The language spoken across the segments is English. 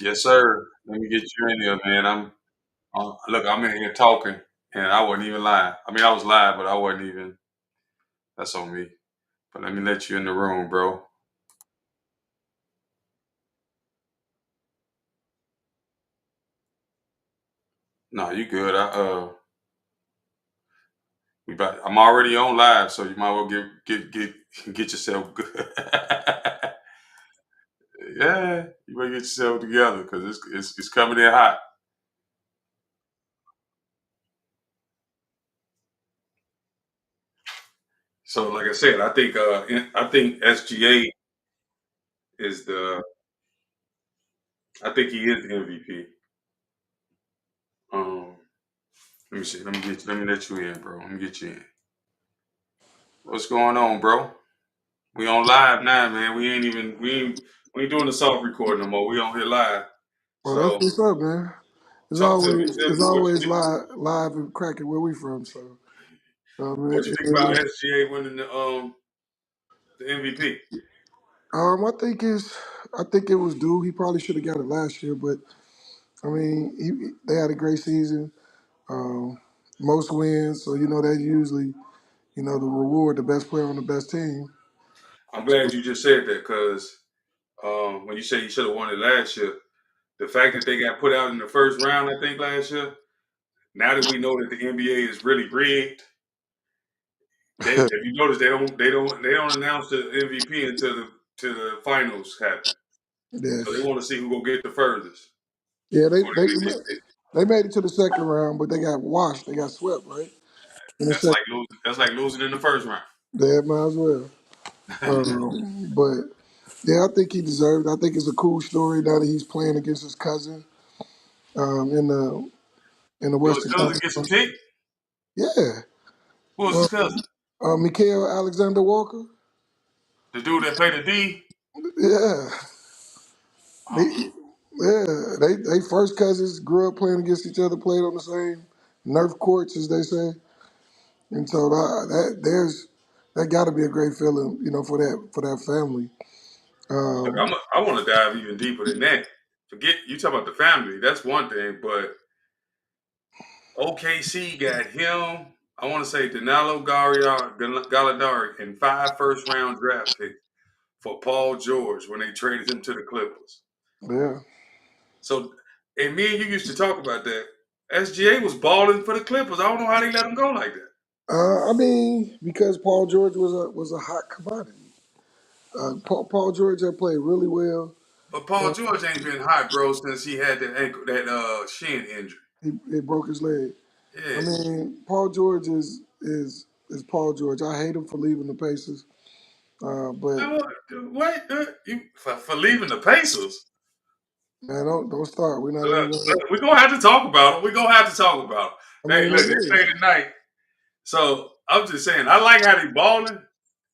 Yes, sir. Let me get you in here, man. Look. I'm in here talking, and I wasn't even live. I mean, I was live, but I wasn't even. That's on me. But let me let you in the room, bro. No, you good. I'm already on live, so you might well get yourself good. Yeah, you better get yourself together because it's coming in hot. So, like I said, I think SGA is the. I think he is the MVP. Um, Let me see. Let me let you in, bro. Let me get you in. What's going on, bro? We on live now, man. We ain't doing the soft recording no more. We on here live. Well, that's So what's up, man. It's talk to me. always Tell it's me what you always think. live and cracking where we from. So, What you it think about is. SGA winning the MVP? I think I think it was due. He probably should have got it last year, but I mean, they had a great season. Um, Most wins, so they usually the reward the best player on the best team. I'm glad you just said that because when you say he should have won it last year, the fact that they got put out in the first round, I think last year. Now that we know that the NBA is really rigged, if you notice, they don't announce the MVP until the finals happen. So they Yes, want to see who go get the furthest. yeah, Before they made it to the second round, but they got washed. They got swept, right? In the that's second, like losing. That's like losing in the first round. they might as well. But yeah, I think he deserved it. I think it's a cool story now that he's playing against his cousin in the Yo, his Western cousin gets some Conference. tick. Yeah, Who was uh, his cousin? Mikael Alexander Walker. The dude that played the D. Yeah, they, Oh, they first cousins grew up playing against each other, played on the same Nerf courts as they say, and so that got to be a great feeling, for that family. look, Um, I want to dive even deeper than that. Forget you talk about the family. That's one thing, but OKC got him. I want to say Danilo Gallinari and 5 first-round draft picks for Paul George when they traded him to the Clippers. yeah, So, and me and you used to talk about that. SGA was balling for the Clippers. I don't know how they let him go like that. I mean, because Paul George was a hot commodity. Paul George had played really well. But Paul George ain't been hot, bro, since he had that ankle, that shin injury. He broke his leg. I Yeah. mean, Paul George is Paul George. I hate him for leaving the Pacers, but Now, what? You for leaving the Pacers? man, don't start. We're not even gonna. We're gonna have to talk about it. We're gonna have to talk about it. I Hey, mean, look, it they is. play tonight. So I'm just saying, I like how they balling.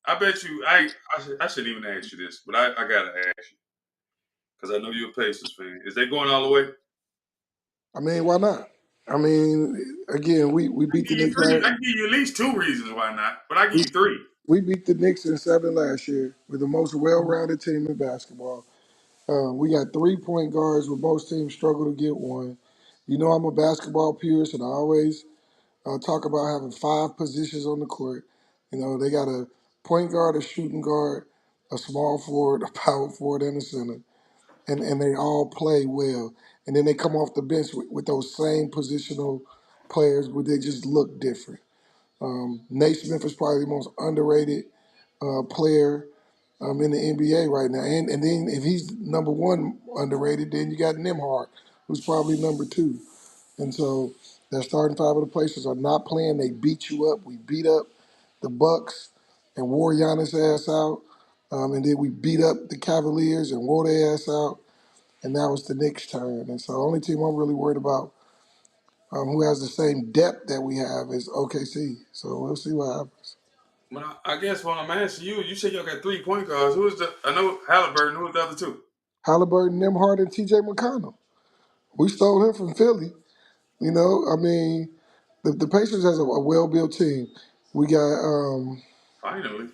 I bet you, I shouldn't even ask you this, but I gotta ask you because I know you're a Pacers fan. Is they going all the way? I mean, why not? I mean, again, we I beat the give you Knicks three. last. I give you at least two reasons why not, but I give We, you three. we beat the Knicks in seven last year. We're the most well-rounded team in basketball. We got 3 point guards where most teams struggle to get one. I'm a basketball purist, and I always talk about having 5 positions on the court. They got a point guard, a shooting guard, a small forward, a power forward, and a center. And they all play well. And then they come off the bench with those same positional players, but they just look different. Nate Smith is probably the most underrated player in the NBA right now. And then if he's number one underrated, then you got Nimhard, who's probably number two. And so their starting five of the places are not playing. They beat you up. We beat up the Bucks and wore Giannis' ass out. And then we beat up the Cavaliers and wore their ass out. And now it's the Knicks' turn. And so the only team I'm really worried about who has the same depth that we have is OKC. So we'll see what happens. Well, I guess what I'm asking you, you said y'all got 3 point guards. Who's the? I know Halliburton. Who's the other two? Halliburton, Nimhard, and TJ McConnell. We stole him from Philly. I mean, the Pacers has a well-built team. We got Finally,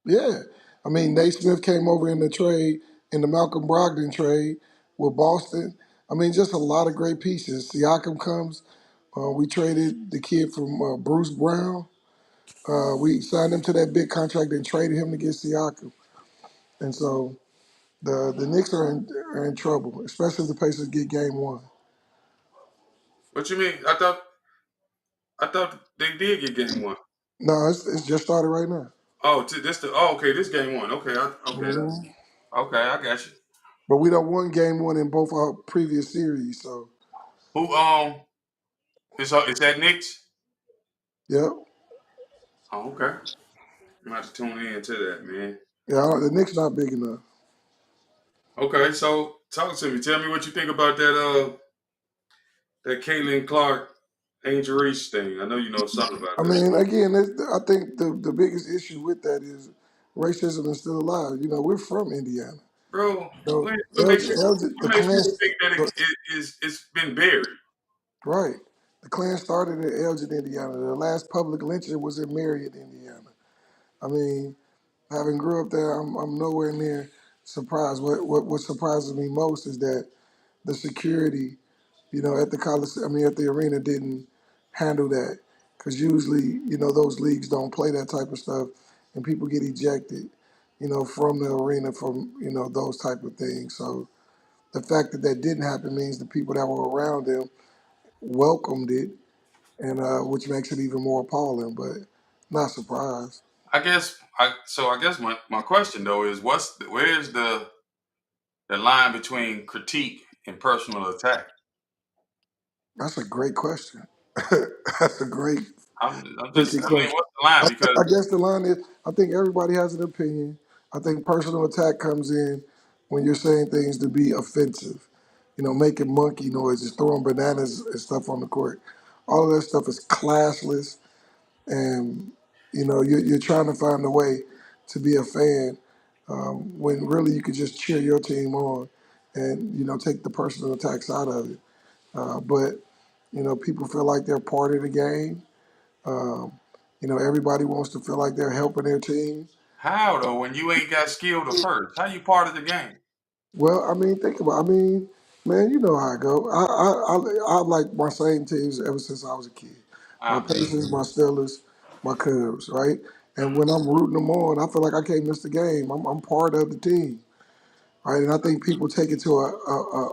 Yeah. I mean, Nate Smith came over in the trade, in the Malcolm Brogdon trade. with Boston. I mean, just a lot of great pieces. Siakam comes. We traded the kid from Bruce Brown. We signed him to that big contract and traded him to get Siakam. And so the Knicks are in trouble, especially if the Pacers get game one. What you mean? I thought they did get game one. No, it's just started right now. Oh, okay, this game one. Okay, okay, Mhm. okay, I got you. But we don't won game one in both our previous series. So, Who is that Knicks? yep. Oh, okay. I'm about to tune in to that, man. Yeah, the Knicks not big enough. Okay, so talk to me. Tell me what you think about that Caitlin Clark Angel Reese thing. I know you know something about I that, mean, again, I think the biggest issue with that is racism is still alive. We're from Indiana. bro. So, What makes you The what makes Klan, people think that it's been buried? right? The Klan started in Elgin, Indiana. The last public lynching was in Marion, Indiana. I mean, having grew up there, I'm nowhere near surprised. What surprises me most is that the security, at the college, at the arena, didn't handle that because usually, those leagues don't play that type of stuff, and people get ejected, from the arena from those type of things. So the fact that that didn't happen means the people that were around them welcomed it, and which makes it even more appalling. But not surprised. I guess my question though is where's the line between critique and personal attack? That's a great question. That's a great I'm just tricky I mean, question. what's the line? I Because guess the line is, I think everybody has an opinion. I think personal attack comes in when you're saying things to be offensive, making monkey noises, throwing bananas and stuff on the court. All of that stuff is classless, and you're trying to find a way to be a fan when really you could just cheer your team on and take the personal attacks out of it. But people feel like they're part of the game. Um, everybody wants to feel like they're helping their team. how though when you ain't got skill to first? How you part of the game? Well, think about. Man, you know how I go. I like my same teams ever since I was a kid. My I mean, Pacers, my Steelers, my Cubs, right? And when I'm rooting them on, I feel like I can't miss the game. I'm part of the team, right? And I think people take it to a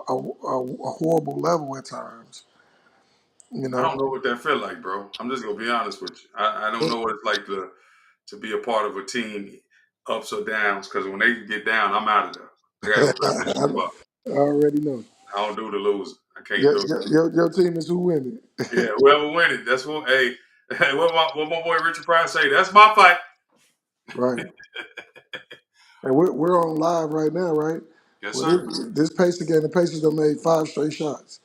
horrible level at times. You I don't know, know what that feel like, bro. I'm just gonna be honest with you. I don't know what it's like to be a part of a team, ups or downs. Because when they get down, I'm out of there. I gotta go back and move up. I already know. I don't do the loser. I can't do it. Your team is who win Yeah, whoever win it, that's what. Hey, hey, what my boy Richard Pryor say? That's my fight. it, right? And we're on live right now, right? Yes, Well, sir. this Pacer game, the Pacers done made 5 straight shots.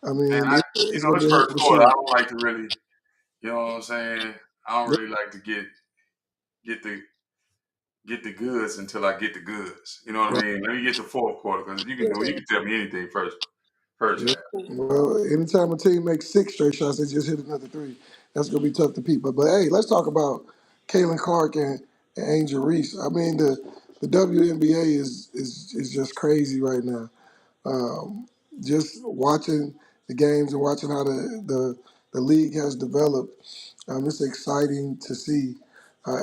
I And mean, it's gonna this be a heck first of a quarter, I series. don't like to really, you know what I'm saying? I don't really like to get the get the goods until I get the goods. You know what I mean? Let me get the fourth quarter because you can tell me anything first Yeah. half. Well, anytime a team makes 6 straight shots, they just hit another three. That's gonna be tough to beat. But hey, let's talk about Kalen Clark and Angel Reese. I mean, the WNBA is just crazy right now. Um, just watching the games and watching how the league has developed, it's exciting to see.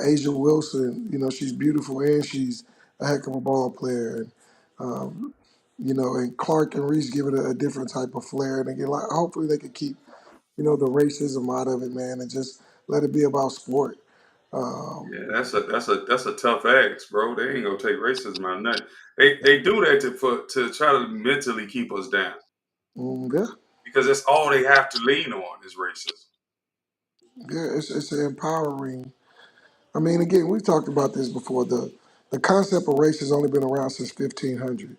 Asia Wilson, she's beautiful and she's a heck of a ball player. And, and Clark and Reese give it a different type of flair. And again, like, hopefully they can keep, the racism out of it, man, and just let it be about sport. Um, Yeah, that's a tough ask, bro. They ain't gonna take racism out of nothing. They do that to try to mentally keep us down yeah, because that's all they have to lean on is racism. yeah, it's empowering. I mean, again, we've talked about this before. The concept of race has only been around since 1500.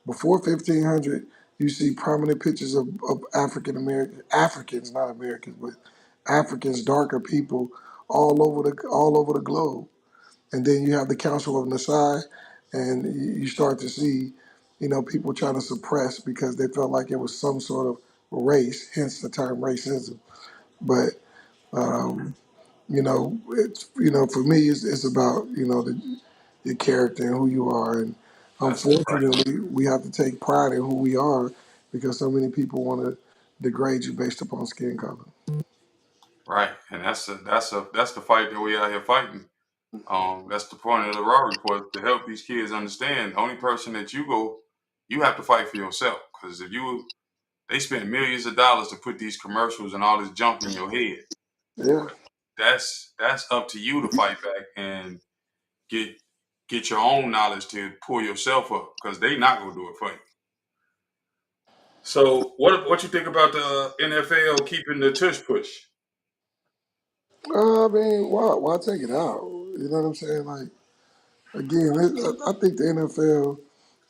Before 1500, you see prominent pictures of African American Africans, not Americans, but Africans, darker people all over the globe. And then you have the Council of Nasai, and you start to see, people trying to suppress because they felt like it was some sort of race, hence the term racism. But it's for me, it's about your character and who you are, and That's right. Unfortunately, we have to take pride in who we are because so many people want to degrade you based upon skin color. Right, and that's the fight that we out here fighting. That's the point of the Raw report to help these kids understand. The only person that you have to fight for yourself. Because if you, they spend millions of dollars to put these commercials and all this junk in your head. Yeah. That's up to you to fight back and get get your own knowledge to pull yourself up. Because they not gonna do it for you. So what you think about the NFL keeping the tush push? I mean, why take it out? You know what I'm saying? Like, again, I think the NFL,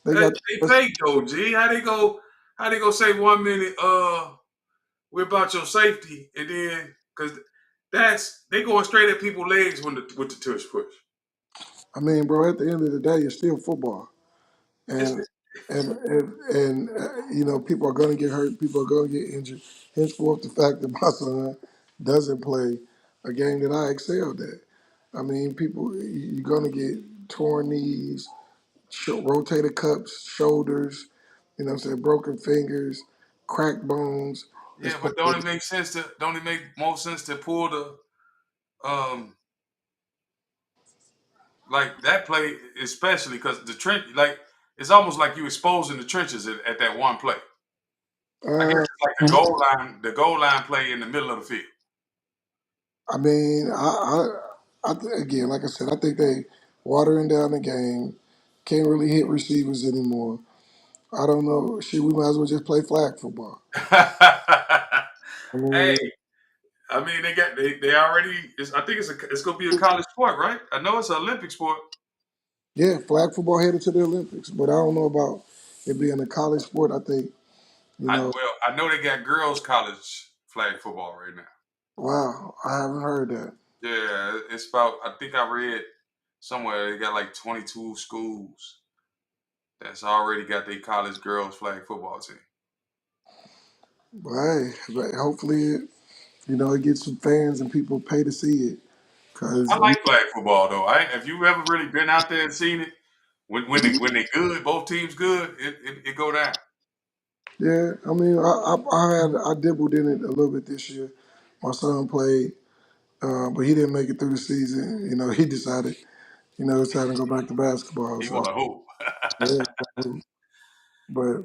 they got They fake though, G. How they go say 1 minute we're about your safety and then because that's they going straight at people's legs when with the tush push. I mean, bro, at the end of the day, it's still football. It's And you know, people are going to get hurt. People are going to get injured. Henceforth, the fact that my son doesn't play a game that I excelled at. I mean, people, you're going to get torn knees, rotated cups, shoulders, you know what I'm saying, broken fingers, cracked bones. It's yeah, part but of don't it make sense to don't it make more sense to pull the um like that play especially because the trench like it's almost like you exposing the trenches at that one play. I guess uh, it's like the goal line play in the middle of the field. I mean, again, like I said, I think they watering down the game. Can't really hit receivers anymore. I don't know. Shit, we might as well just play flag football. I Hey, mean, I mean, they already. I think it's gonna be a college sport, right? I know it's an Olympic sport. yeah, flag football headed to the Olympics, but I don't know about it being a college sport. I think, you know, I know they got girls college flag football right now. wow, I haven't heard that. Yeah, it's about. I think I read somewhere they got like 22 schools that's already got their college girls flag football team. But hey, hopefully, you know, it gets some fans and people pay to see it. I Cause like flag football though. Have you ever really been out there and seen it? When they good, both teams good, it go down. yeah, I mean, I dibbled in it a little bit this year. My son played, but he didn't make it through the season. You know, he decided, you know, it's time to go back to basketball. He So want to hoop. yeah, but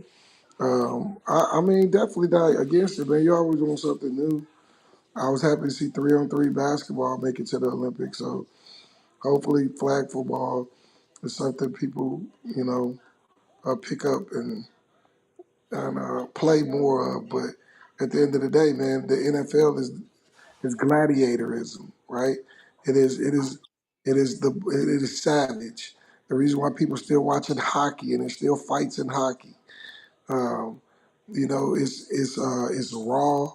I mean, definitely not against it, man. You always want something new. I was happy to see 3-on-3 basketball make it to the Olympics. So hopefully, flag football is something people, you know, pick up and play more of. But at the end of the day, man, the NFL is gladiatorism, right? It is savage. The reason why people still watching hockey and there's still fights in hockey. Um, you know, it's raw.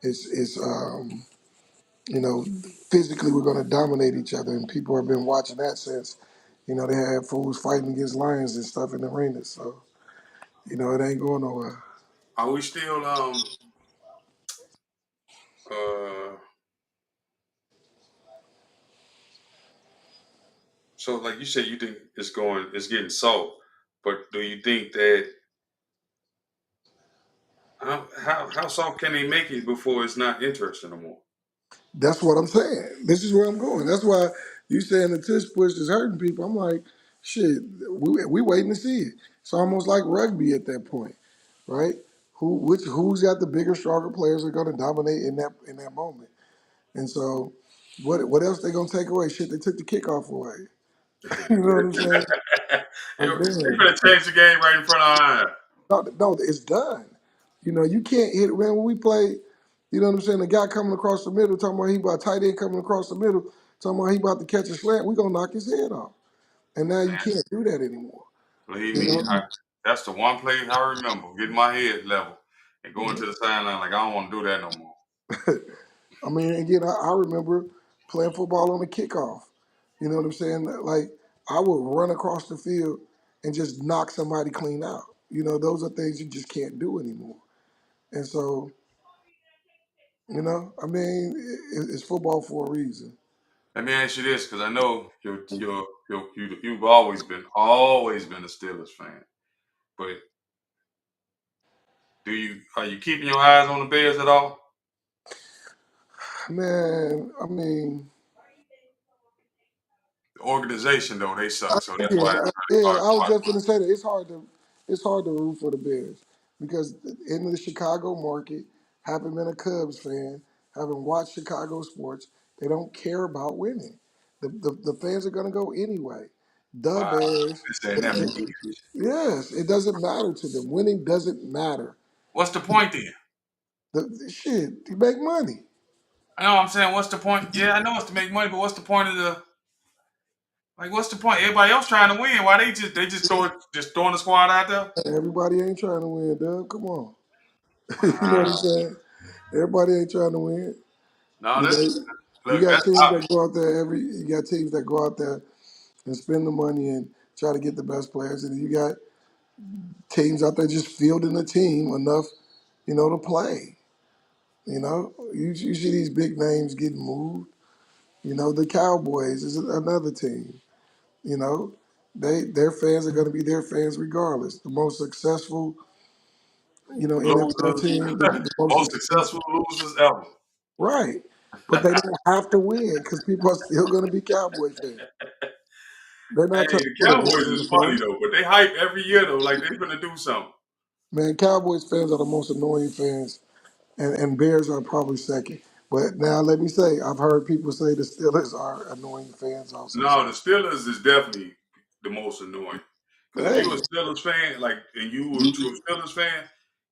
It's you know, physically we're going to dominate each other, and people have been watching that since, you know, they had fools fighting against lions and stuff in the arena. So, you know, it ain't going nowhere. Are we still uh so like you said you think it's getting soft, but do you think that how soft can they make it before it's not interesting no more? That's what I'm saying. This is where I'm going. That's why you saying the tush push is hurting people. I'm like, shit, we waiting to see it. It's almost like rugby at that point, right? Who's got the bigger, stronger players are going to dominate in that moment. And so, what else they gonna take away? Shit, they took the kickoff away. You know what I'm saying? They Like, damn. better change the game right in front of our eyes. No, it's done. You know, you can't hit it. Man, when we play, you know what I'm saying? The guy coming across the middle, talking about he about tight end coming across the middle, talking about he about to catch a slant, we gonna knock his head off. And now you Man, can't do that anymore. believe You me, know? that's the one play I remember getting my head level and going to the sideline like I don't want to do that no more. I mean, again, I remember playing football on the kickoff. You know what I'm saying? Like I would run across the field and just knock somebody clean out. You know, those are things you just can't do anymore. And so, you know, I mean, it's football for a reason. Let me ask you this, because I know you've always been a Steelers fan. But are you keeping your eyes on the Bears at all? Man, I mean, The organization though, they suck, so that's why yeah, it's really yeah. hard I to was watch. just gonna say that it's hard to root for the Bears because in the Chicago market, having been a Cubs fan, having watched Chicago sports, they don't care about winning. The fans are gonna go anyway. The Wow, Bears, this saying that for years. yes, it doesn't matter to them. Winning doesn't matter. What's the point then? Shit, you make money. I know what I'm saying. What's the point? Yeah, I know it's to make money, but what's the point of the what's the point? Everybody else trying to win. Why they just throwing the squad out there? Everybody ain't trying to win, Doug. Come on. You know what I'm Wow. saying? Everybody ain't trying to win. No, You that's know, you look, got that's teams that go out there you got teams that go out there and spend the money and try to get the best players, and you got teams out there just fielding the team enough, to play. You see these big names getting moved. The Cowboys is another team. You know, their fans are going to be their fans regardless. The most successful, NFL losers, team, the most most successful, successful losers ever. right? But they don't have to win because people are still going to be Cowboy fans. They're Hey, not trying to the put a Cowboys ring is in funny front. though, but they hype every year though, like they gonna do something. Man, Cowboys fans are the most annoying fans, and Bears are probably second. But now let me say, I've heard people say the Steelers are annoying fans also. So No, the Steelers is definitely the most annoying. Because if hey, you a Steelers fan, like, and you were a true Steelers fan,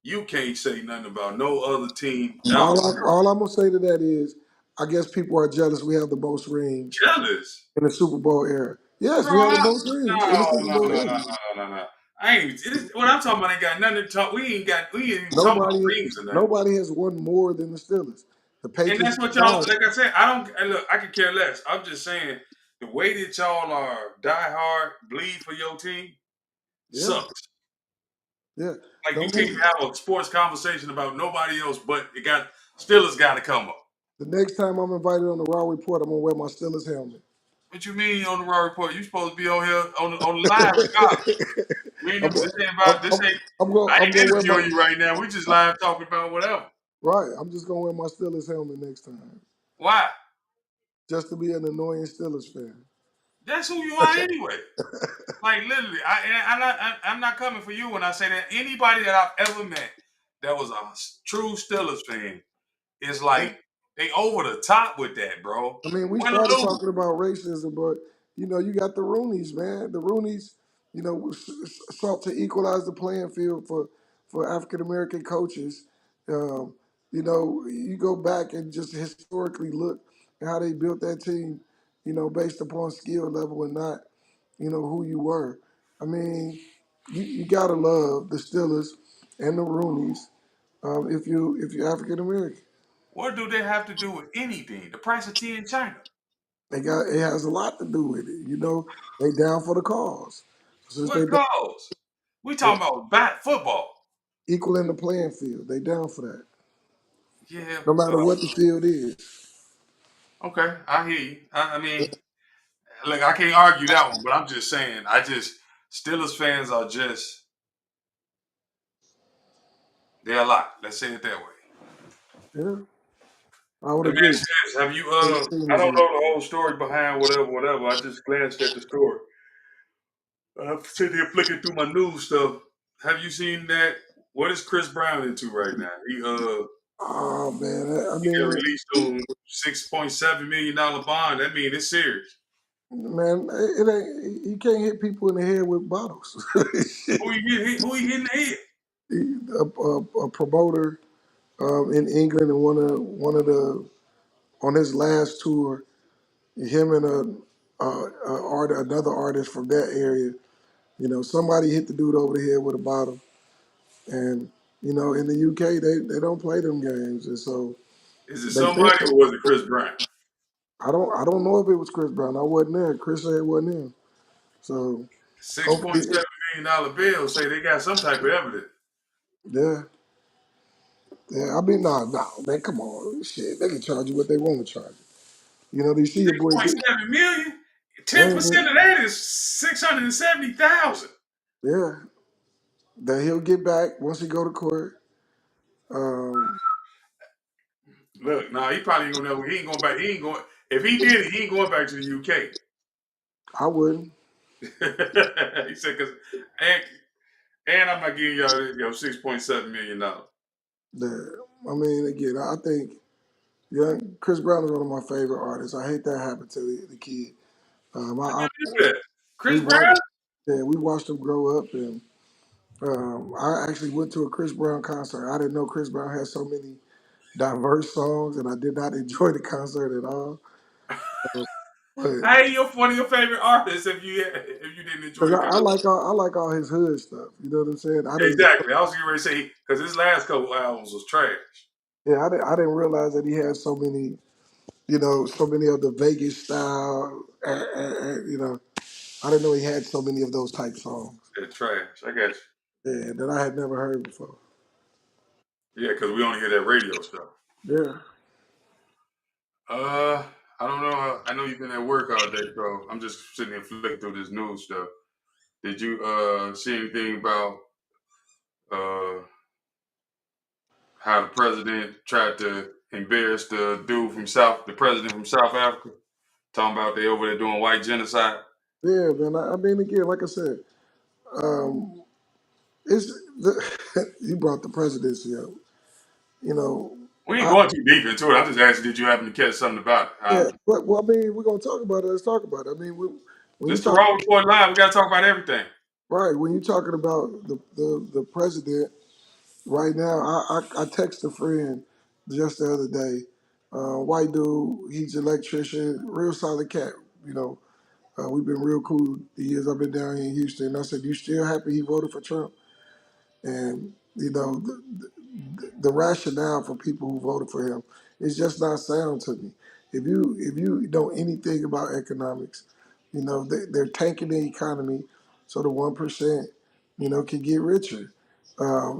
you can't say nothing about no other team ever. all I'm gonna say to that is, I guess people are jealous. We have the most rings Jealous, in the Super Bowl era. Yes, bro. we have the most rings in the No, Super no, no, Bowl no, era. no, no, no, no. I ain't. What I'm talking about ain't got nothing to talk. We ain't even talking about Nobody, rings or nothing. nobody has won more than the Steelers. The And Patriots that's what are y'all. tied. Like I said, I don't. And look, I could care less. I'm just saying the way that y'all are die hard, bleed for your team Yeah, sucks. yeah. Like you Don't can't get even have a sports conversation about nobody else, but Steelers got to come up. the next time I'm invited on the Raw Report, I'm gonna wear my Steelers helmet. What you mean on the Raw Report? You supposed to be on here on the live regardless. We ain't I'm, even, this ain't I'm, about this I'm, ain't. I'm I gonna ain't wear my interviewing you right now. We just live talking about whatever. right. I'm just gonna wear my Steelers helmet next time, Why? just to be an annoying Steelers fan. That's who you are anyway. Like literally, I'm not coming for you when I say that. Anybody that I've ever met that was a true Steelers fan is like they over the top with that, bro. I mean, we Win or started lose. talking about racism, but you got the Roonies, man. The Roonies, sought to equalize the playing field for African American coaches. Um, you go back and just historically look at how they built that team, based upon skill level and not, who you were. I mean, you gotta love the Steelers and the Roonies if you're African American. What do they have to do with anything? The price of tea in China. It has a lot to do with it. They down for the cause. Since What cause? We they talking about bat football. equaling the playing field, they down for that. Yeah. No matter what the field is. Okay, I hear you. I mean, look, I can't argue that one, but I'm just saying, Steelers fans are just they're a lot. Let's say it that way. Yeah, I would Let me agree. ask you this: Have you? Every team I is don't elite. know the whole story behind whatever, whatever. I just glanced at the story. I'm sitting here flicking through my news stuff. Have you seen that? What is Chris Brown into right now? Oh man, I He got mean, released on $6.7 million bond. That means it's serious. man, it ain't. You can't hit people in the head with bottles. Shit. Who he hitting the head? A promoter in England and one of the on his last tour, him and another artist from that area. Somebody hit the dude over the head with a bottle, and in the UK they don't play them games, and so Is it they think somebody or was it Chris Brown? I don't know if it was Chris Brown. I wasn't there. Chris said it wasn't him. So Six hopefully, point seven million dollar bill say they got some type of evidence. yeah, yeah. I mean, nah, man, come on, shit. They can charge you what they want to charge you. You know, you see your Six boy. point seven million. Yeah, 10% of that is 670,000. yeah, that he'll get back once he go to court. Um, Look, nah, he probably ain't gonna know. He ain't going back. He ain't going. If he did it, he ain't going back to the UK. I wouldn't. He said, "Cause and, and I'm not giving y'all $6.7 million." I mean, again, I think yeah, Chris Brown is one of my favorite artists. I hate that happened to the kid. I I never knew that. we Chris watched Brown. we watched him grow up, and I actually went to a Chris Brown concert. I didn't know Chris Brown had so many diverse songs, and I did not enjoy the concert at all. But How you one of your favorite artists if you didn't enjoy because the I concert? like all his hood stuff. You know what I'm saying? I didn't Exactly. I was getting ready to say because his last couple albums was trash. I didn't realize that he had so many. You know, so many of the Vegas style. You know, I didn't know he had so many of those type songs. They're trash. I got you. Yeah, that I had never heard before. Yeah, because we only hear that radio stuff. Yeah. Uh, I don't know. I know you've been at work all day, bro. I'm just sitting here flicking through this news stuff. Did you see anything about uh how the president tried to embarrass the president from South Africa, talking about they over there doing white genocide? Yeah, man. I mean, again, like I said, um, it's you brought the presidency up. You know, We ain't I going too deep into it. I'm just asking, did you happen to catch something about it? yeah. But well, I mean, we're gonna talk about it. Let's talk about it. I mean, when you This the talk Raw Report Live. We got to talk about everything. right, when you're talking about the president right now, I text a friend just the other day. White dude, he's an electrician, real solid cat. You know, we've been real cool the years I've been down here in Houston. I said, "You still happy he voted for Trump?" And you know, the rationale for people who voted for him is just not sound to me. If you know anything about economics, you know they're tanking the economy so the 1%, you know, can get richer.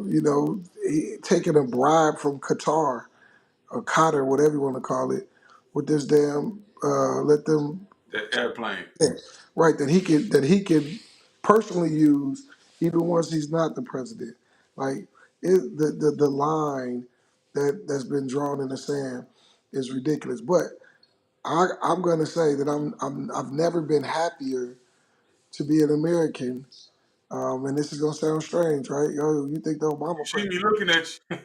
You know, taking a bribe from Qatar or Qatar, whatever you want to call it, with this damn let them That airplane. right that he could personally use even once he's not the president. Like the line that's been drawn in the sand is ridiculous. But I'm going to say that I've never been happier to be an American. And this is going to sound strange, right? Yo, you think the You Obama see president? me looking at you.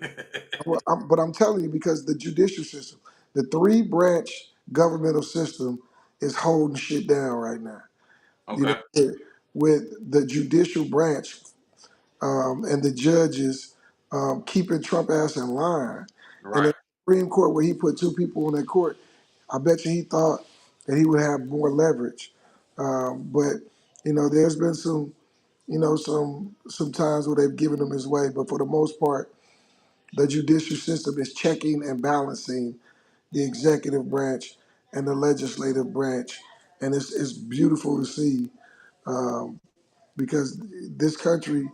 But I'm telling you because the judicial system, the three branch governmental system, is holding shit down right now. You know, Okay. with the judicial branch and the judges keeping Trump ass in line. And Right. the Supreme Court, where he put two people on that court, I bet you he thought that he would have more leverage. But you know, there's been some, you know, some times where they've given him his way. But for the most part, the judicial system is checking and balancing the executive branch and the legislative branch, and it's beautiful to see. Um, because this country,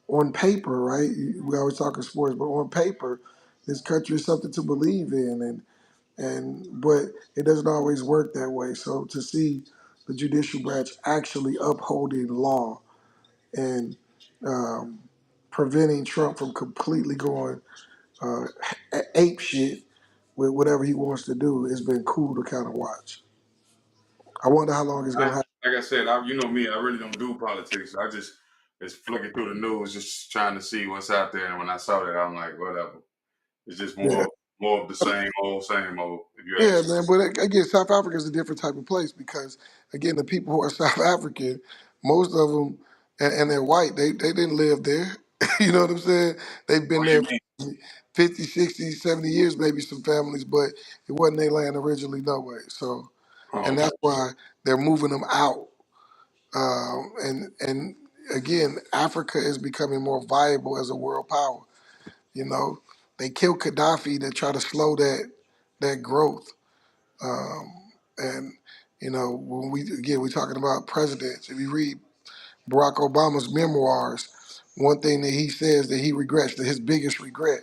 on paper, right? We always talk in sports, but on paper, this country is something to believe in, and but it doesn't always work that way. So to see the judicial branch actually upholding law and um, preventing Trump from completely going uh, ape shit with whatever he wants to do, it's been cool to kind of watch. I wonder how long it's I, gonna happen. like I said, you know me. I really don't do politics. I just flicking through the news, just trying to see what's out there. And when I saw that, I'm like, whatever. It's just Yeah. more of the same old, same old. If you Yeah, ask me. man. But again, South Africa is a different type of place because, again, the people who are South African, most of them, and they're white, they didn't live there. You know what I'm saying? They've been What do you there mean? for 50, 60, 70 years, maybe some families, but it wasn't their land originally, no way. So, Oh, and okay. that's why they're moving them out. And again, Africa is becoming more viable as a world power. You know, they killed Gaddafi to try to slow that growth. Um, and you know, when we're talking about presidents. If you read Barack Obama's memoirs, one thing that he says that he regrets, that his biggest regret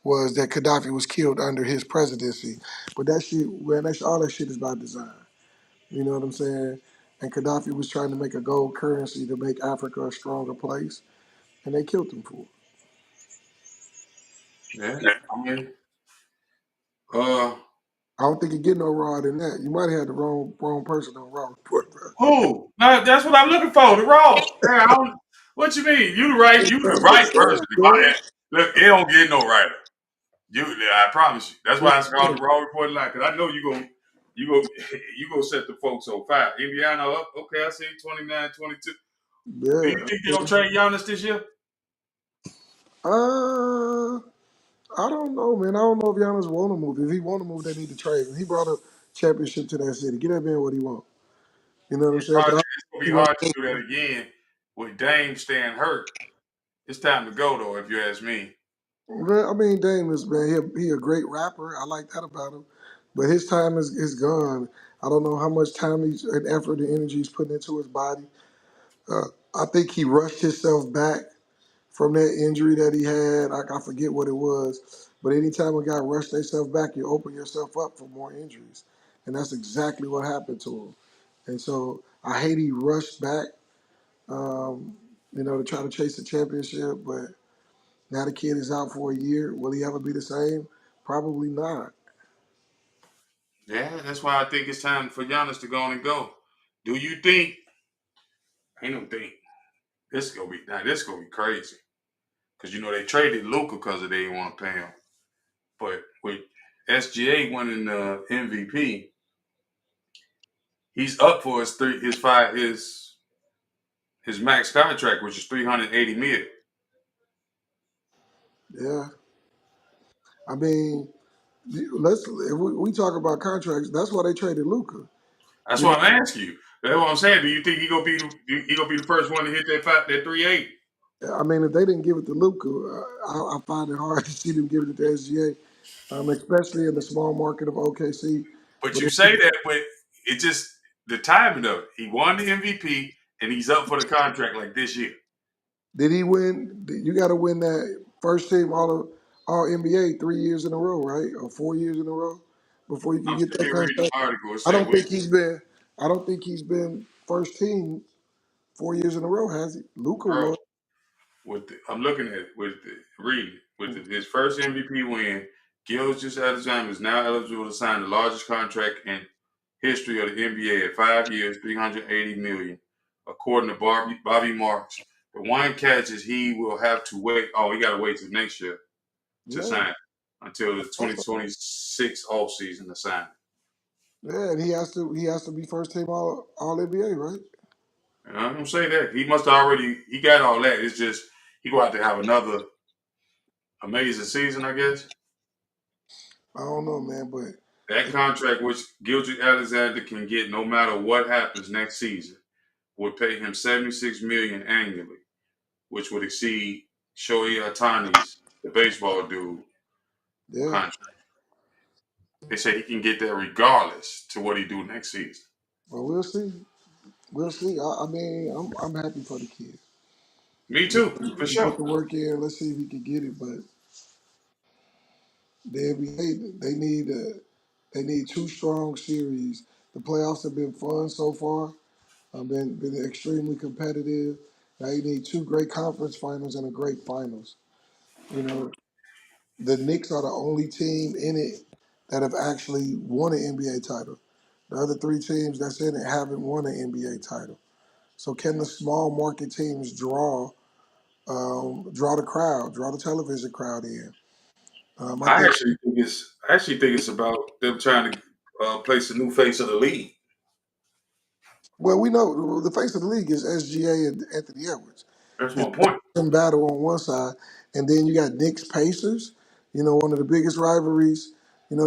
was that Gaddafi was killed under his presidency. But that shit, man, all that shit is by design. You know what I'm saying? And Gaddafi was trying to make a gold currency to make Africa a stronger place, and they killed him for it. Yeah, I mean, uh, I don't think you get no raw than that. You might have had the wrong person on raw report, bro. who? Now, that's what I'm looking for. The raw. Yeah, what you mean? You the I'm right just person. saying, man. Look, it don't get no writer. I promise you. That's why I called the raw report line because I know you go, you go set the folks on fire. Indiana up. Okay, I see 29-22. Do you Yeah. think they'll trade Giannis this year? Uh, I don't know, man. I don't know if Giannis want to move. If he want to move, they need to trade him. He brought a championship to that city. Get that man what he want. You know what I'm It's saying? hard. But It's gonna he be want hard to to. do that again with Dame staying hurt. It's time to go though, if you ask me. Well, I mean, Dame is man. He a great rapper. I like that about him. But his time is gone. I don't know how much time and effort and energy he's putting into his body. Uh, I think he rushed himself back from that injury that he had. I forget what it was. But anytime a guy rushed themselves back, you open yourself up for more injuries. And that's exactly what happened to him. And so I hate he rushed back, um, to try to chase the championship. But now the kid is out for a year. Will he ever be the same? Probably not. Yeah, that's why I think it's time for Giannis to go on and go. Do you think? Ain't no think. This gonna be crazy because they traded Luca because they didn't want to pay him. But with SGA winning the MVP, he's up for his max contract, which is 380 mil. Yeah. I mean, if we talk about contracts, that's why they traded Luca. That's You know, what I'm asking you. That's what I'm saying. Do you think he gonna be the first one to hit that 380? I mean, if they didn't give it to Luca, I find it hard to see them giving it to SGA, especially in the small market of OKC. But But you say that, but it just the timing of it. He won the MVP and he's up for the contract like this year. did he win? You got to win that first team all NBA 3 years in a row, right, or 4 years in a row before you can I'm get that sitting here reading contract. the article. It I said don't with think he's been. I don't think he's been first team 4 years in a row, has he? Luca bro, was. I'm looking at it reading his first MVP win. Gilgeous Alexander is now eligible to sign the largest contract in history of the NBA at 5 years, 380 million, according to Bobby Marks. The one catch is he will have to wait. Oh, he got to wait till next year to Yeah, sign until the 2026 off season to sign. yeah, and he has to be first team all NBA, right? And I don't say that he must already he got all that. It's just he going to have to have another amazing season, I guess. I don't know, man, but That contract, which Gilgit Alexander can get no matter what happens next season, would pay him 76 million annually, which would exceed Shohei Ohtani's, the baseball dude, yeah, contract. They say he can get that regardless to what he do next season. well, we'll see. We'll see. I mean, I'm happy for the kid. Me too, for He put sure. the work in. Let's see if he can get it. But the NBA, they need two strong series. The playoffs have been fun so far. Been extremely competitive. Now you need two great conference finals and a great finals. You know, the Knicks are the only team in it that have actually won an NBA title. The other three teams that's in it haven't won an NBA title. So can the small market teams draw the crowd, draw the television crowd in? I I think. actually think it's about them trying to place a new face of the league. Well, we know the face of the league is SGA and Anthony Edwards. That's And my point. some battle on one side, and then you got Knicks Pacers. One of the biggest rivalries.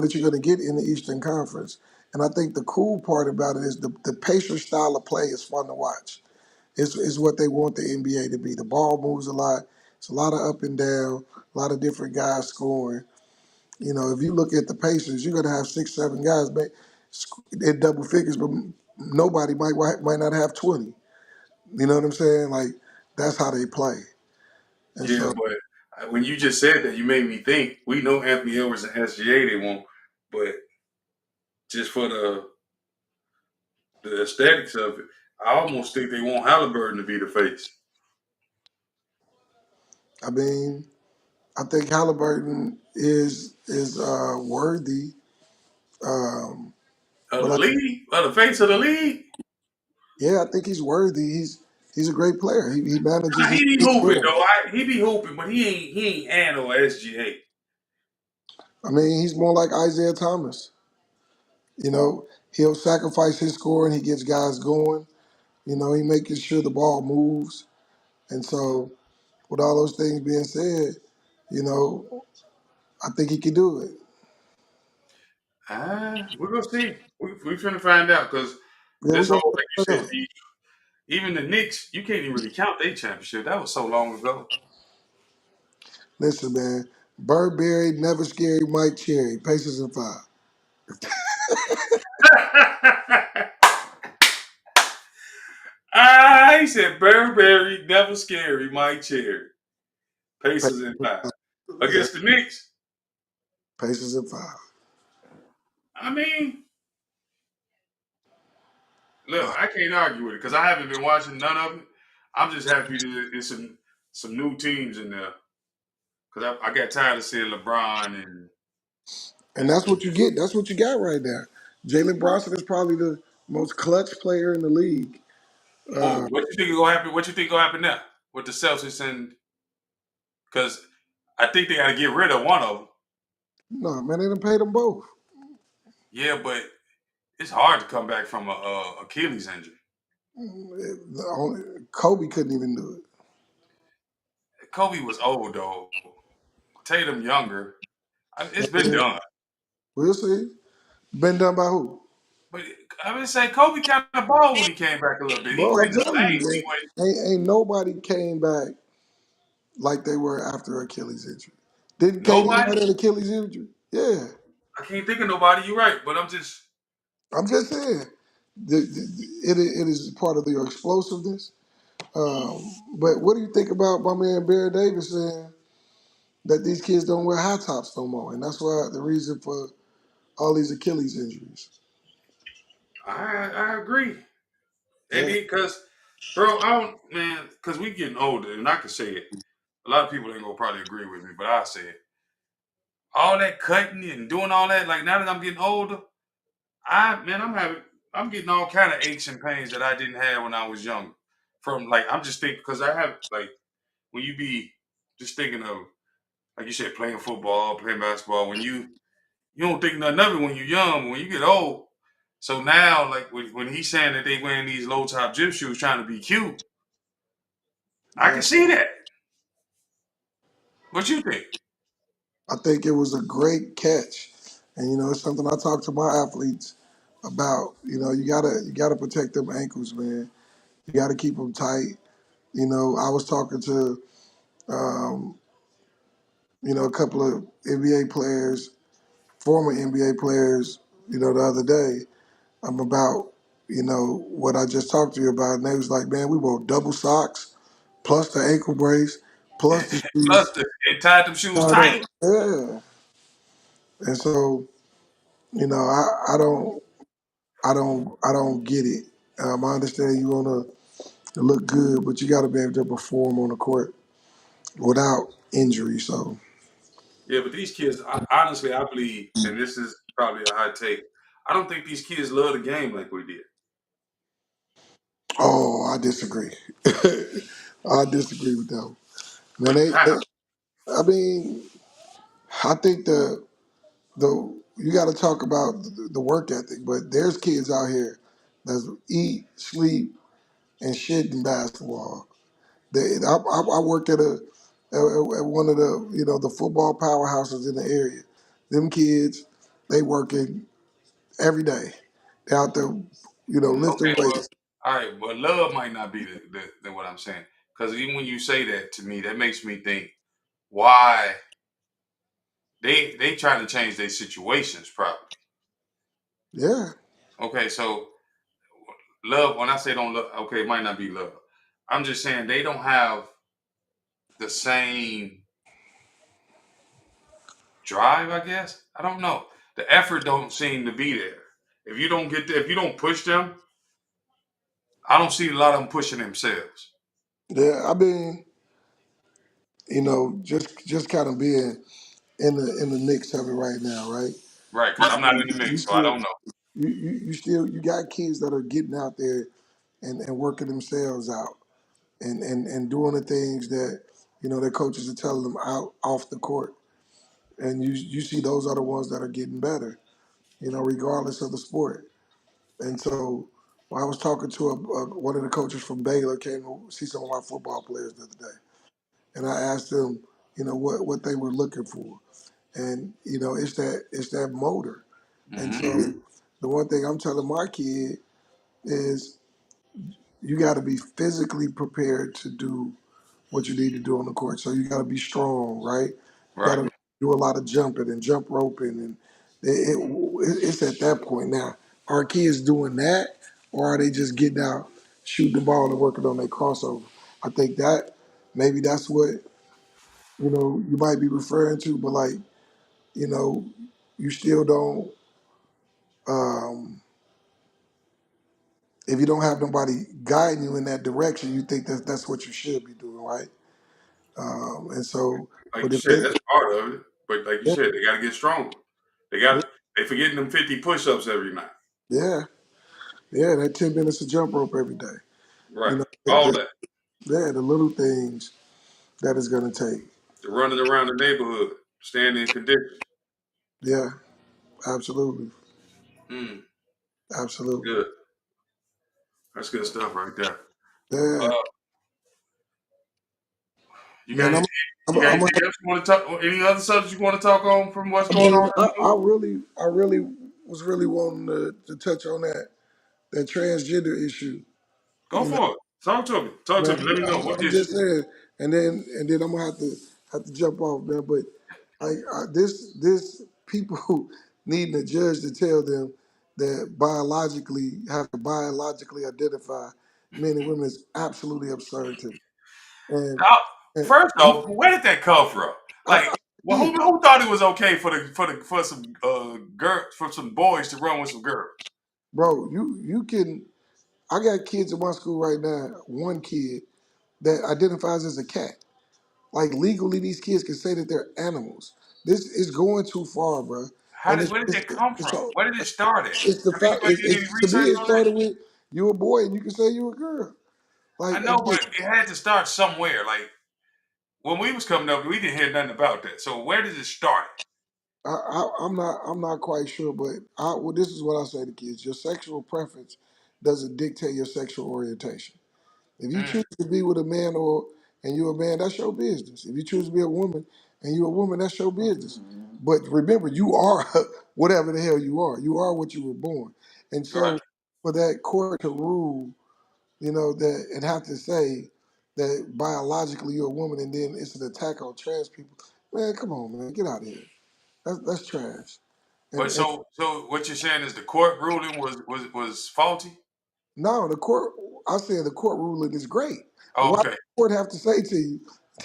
That you're going to get in the Eastern Conference. And I think the cool part about it is the Pacers style of play is fun to watch. It's what they want the NBA to be. The ball moves a lot. It's a lot of up and down, a lot of different guys scoring. If you look at the Pacers, you're gonna have 6, 7 guys, but in double figures, but nobody might not have 20. You know what I'm saying? Like that's how they play. And Yeah, so, but When you just said that, you made me think. We know Anthony Edwards and SGA they won't, but just for the aesthetics of it, I almost think they want Halliburton to be the face I mean, I think Halliburton is worthy. Um, of but the like, league, of the face of the league. yeah, I think he's worthy. He's a great player. He manages Nah, his he be team hooping well. though. He be hooping, but he ain't Ant or SGA. I mean, he's more like Isaiah Thomas. You know, he'll sacrifice his score and he gets guys going. You know, he making sure the ball moves. And so, with all those things being said, you know, I think he can do it. We're gonna see. We finna find out because Yeah, we're this gonna whole, like you find said, out. even the Knicks, you can't even really count their championship. That was so long ago. Listen, man, Burberry, Never Scary, Mike Cherry, Pacers in 5. He said Burberry, never scary, Mike Cherry. Pacers in 5 Yeah, against the Knicks. Pacers in 5. I mean, look, Uh, I can't argue with it because I haven't been watching none of it. I'm just happy that there's some new teams in there because I got tired of seeing LeBron and and that's what you get. That's what you got right there. Jalen Bronson is probably the most clutch player in the league. oh, what you think is gonna happen? What you think gonna happen now with the Celtics and because I think they got to get rid of one of them. No, man, they done paid them both. Yeah, but it's hard to come back from a Achilles injury. Kobe couldn't even do it. Kobe was old though. Tatum younger. It's been And done. we'll see. Been done by who? But I would say Kobe kind of balled when he came back a little bit. He Bro, I'm wasn't the telling you, same, but he man, wasn't. ain't nobody came back like they were after Achilles injury. Didn't KD Nobody. have an Achilles injury? Yeah. I can't think of nobody. You're right, but I'm just. I'm just saying. It is part of your explosiveness. Um, but what do you think about my man Barry Davis saying that these kids don't wear high tops no more, and that's why the reason for all these Achilles injuries. I agree, and Yeah, because, bro, I don't, man, because we getting older, and I can say it. A lot of people ain't gonna probably agree with me, but I say it. All that cutting and doing all that, like now that I'm getting older, I'm getting all kind of aches and pains that I didn't have when I was young. From like, I'm just thinking because I have like when you be just thinking of like you said, playing football, playing basketball, when you don't think nothing of it when you're young, but when you get old. So now, like when he's saying that they wearing these low top gym shoes trying to be cute, I yeah. can see that. What you think? I think it was a great catch, and it's something I talk to my athletes about. You gotta protect them ankles, man. You gotta keep them tight. I was talking to um, a couple of NBA players, former NBA players, the other day. About what I just talked to you about, and they was like, "Man, we wore double socks, plus the ankle brace, plus the Plus, shoes they tied them shoes tied up." tight. Yeah, and so I don't get it. I understand you want to look good, but you got to be able to perform on the court without injury. So, Yeah, but these kids, honestly, I believe, and this is probably a hot take. I don't think these kids love the game like we did. oh, I disagree. I disagree with them. Man, But how? I mean, I think the you got to talk about the work ethic, but there's kids out here that eat, sleep, and shit in basketball. I work at one of the football powerhouses in the area. Them kids, they working every day. They out there, lifting Okay, well, weights. all right, but love might not be the what I'm saying. Because even when you say that to me, that makes me think why they trying to change their situations probably. Yeah, Okay, so love. When I say don't love, okay, it might not be love. I'm just saying they don't have the same. drive, I guess. I don't know. The effort don't seem to be there. If you don't get there, if you don't push them, I don't see a lot of them pushing themselves. Yeah, I mean, just kind of being in the mix of it right now, right? Right, because I'm not in the You mix, so I still don't know. you still you got kids that are getting out there and working themselves out and doing the things that their coaches are telling them out off the court. And you see those are the ones that are getting better, regardless of the sport. And so when I was talking to one of the coaches from Baylor, came to see some of my football players the other day, and I asked them, what they were looking for, and it's that motor. And Hmm. so the one thing I'm telling my kid is you got to be physically prepared to do what you need to do on the court. So you got to be strong, right? You got Right. to do a lot of jumping and jump roping, and it's at that point now. Are kids doing that, or are they just getting out, shooting the ball, and working on their crossover? I think that maybe that's what you might be referring to, but like you know, you still don't. Um, if you don't have nobody guiding you in that direction, you think that that's what you should be doing, right? And so, Like but you if said, that's part of it. But like you they, said, they got to get stronger. yeah, They forgetting them 50 push-ups every night. yeah, yeah, that 10 minutes of jump rope every day. Right. The, All that. the little things that it's gonna take. The running around the neighborhood, staying in condition. Yeah, absolutely, Mm, absolutely. good. That's good stuff right there. Yeah, Uh, you got man, any, I'm, you got I'm, anything else you want to talk? Any other subjects you want to talk on from what's I going on mean, in the I news? really was really wanting to touch on that transgender issue. Go You know, for it. Talk to me. Talk to man, me. Let me know what I'm issue. just saying, and then I'm gonna have to jump off, man. But this people needing a judge to tell them that biologically have to biologically identify men and women is absolutely absurd to me. And, Now, and first you, off, where did that come from? Like, well, again, who thought it was okay for some girls for some boys to run with some girls? bro, you can. I got kids in my school right now. One kid that identifies as a cat. Like legally, these kids can say that they're animals. This is going too far, bro. And Where did that come it's, from? Where did it start at? it's the Have fact. anybody did any To me, research it on that? started with you a boy and you can say you a girl. Like I know, again, but it had to start somewhere. Like when we was coming up, we didn't hear nothing about that. So where did it start? I'm not quite sure, but this is what I say to kids: your sexual preference doesn't dictate your sexual orientation. If you Mm, choose to be with a man and you're a man, that's your business. If you choose to be a woman and you're a woman, that's your business. But remember, you are whatever the hell you are. You are what you were born. And right. so for that court to rule, that and have to say that biologically you're a woman and then it's an attack on trans people, man, come on, man, get out of here. That's trash. But And so what you're saying is the court ruling was faulty? no, I said the court ruling is great. But Oh, why does okay. the court have to say to you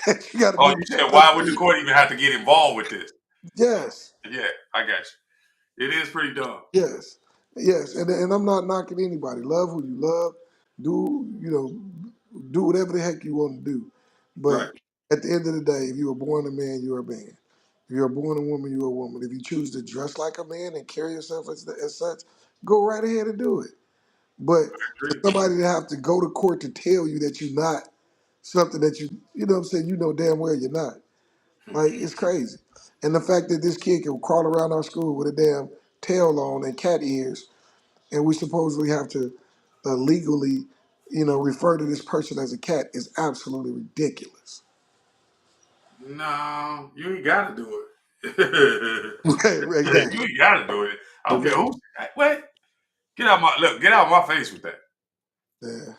that you got to Oh, be you said why would the biologically? court even have to get involved with this? Yes, Yeah, I got you. It is pretty dumb. yes, yes. And I'm not knocking anybody. Love who you love. Do whatever the heck you want to do. But Right. at the end of the day, if you were born a man, you're a man. If you're born a woman, you're a woman. If you choose to dress like a man and carry yourself as such, go right ahead and do it. But for Agree. somebody to have to go to court to tell you that you're not something that you know what I'm saying, damn well you're not. Like, it's crazy. And the fact that this kid can crawl around our school with a damn tail on and cat ears, and we supposedly have to legally, refer to this person as a cat is absolutely ridiculous. No, you ain't got to do it. You Exactly. ain't got to do it. I don't care Exactly. who. What? Get out my face with that. Yeah.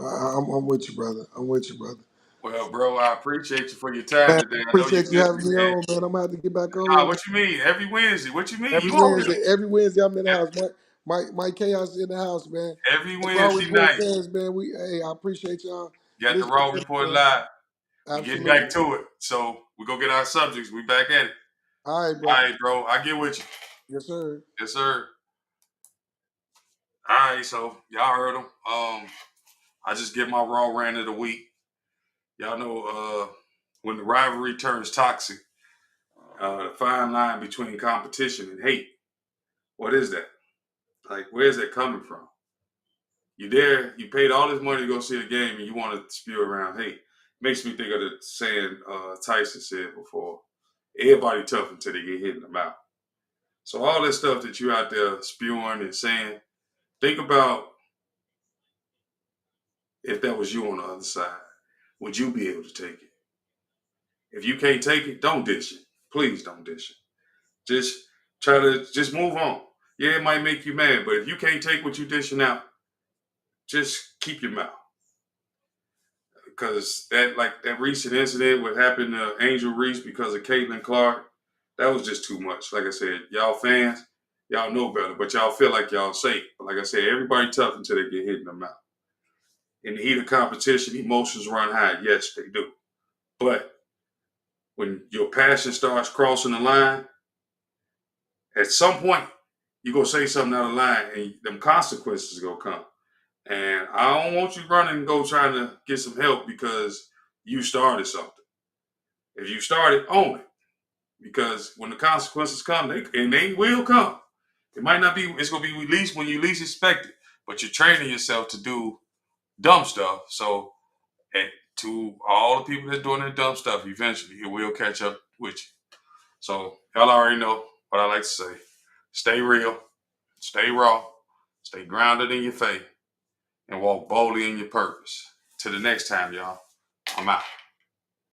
I'm with you, brother. I'm with you, brother. Well, bro, I appreciate you for your time Man, today. I know you're appreciate you busy, having me man. on, man. I'm gonna have to get back on here. Nah, what you mean? Every Wednesday. What you mean? Every You already Wednesday, every Wednesday I'm in the house. My chaos in the house, man. every Hey, Raw Wednesday Report night. fans, man. I appreciate y'all Got the listening Raw in, Report man. live. We getting Absolutely. back to it. So we go get our subjects. We back at it. All right, All bro. right, bro. I get with you. Yes, sir. Yes, sir. All right, so y'all heard him. I just get my raw rant of the week. Y'all know when the rivalry turns toxic, the fine line between competition and hate. What is that? Like, where's that coming from? You there, you paid all this money to go see a game and you want to spew around hate. Makes me think of the saying Tyson said before. Everybody tough until they get hit in the mouth. So all this stuff that you out there spewing and saying, think about if that was you on the other side. Would you be able to take it? If you can't take it, don't dish it. Please don't dish it. Just try to just move on. Yeah, it might make you mad, but if you can't take what you dishing out, just keep your mouth. Because that recent incident what happened to Angel Reese because of Caitlin Clark, that was just too much. Like I said, y'all fans, y'all know better, but y'all feel like y'all safe. But like I said, everybody tough until they get hit in the mouth. In the heat of competition, emotions run high. Yes, they do. But when your passion starts crossing the line, at some point, you're going to say something out of line and them consequences going to come. And I don't want you running and go trying to get some help because you started something. If you started, own it. Because when the consequences come, they will come. It might not be, it's going to be released when you least expect it. But you're training yourself to do dumb stuff. So, to all the people that's doing that dumb stuff, eventually it will catch up with you. So, y'all already know what I like to say. Stay real, stay raw, stay grounded in your faith, and walk boldly in your purpose. Till the next time, y'all, I'm out.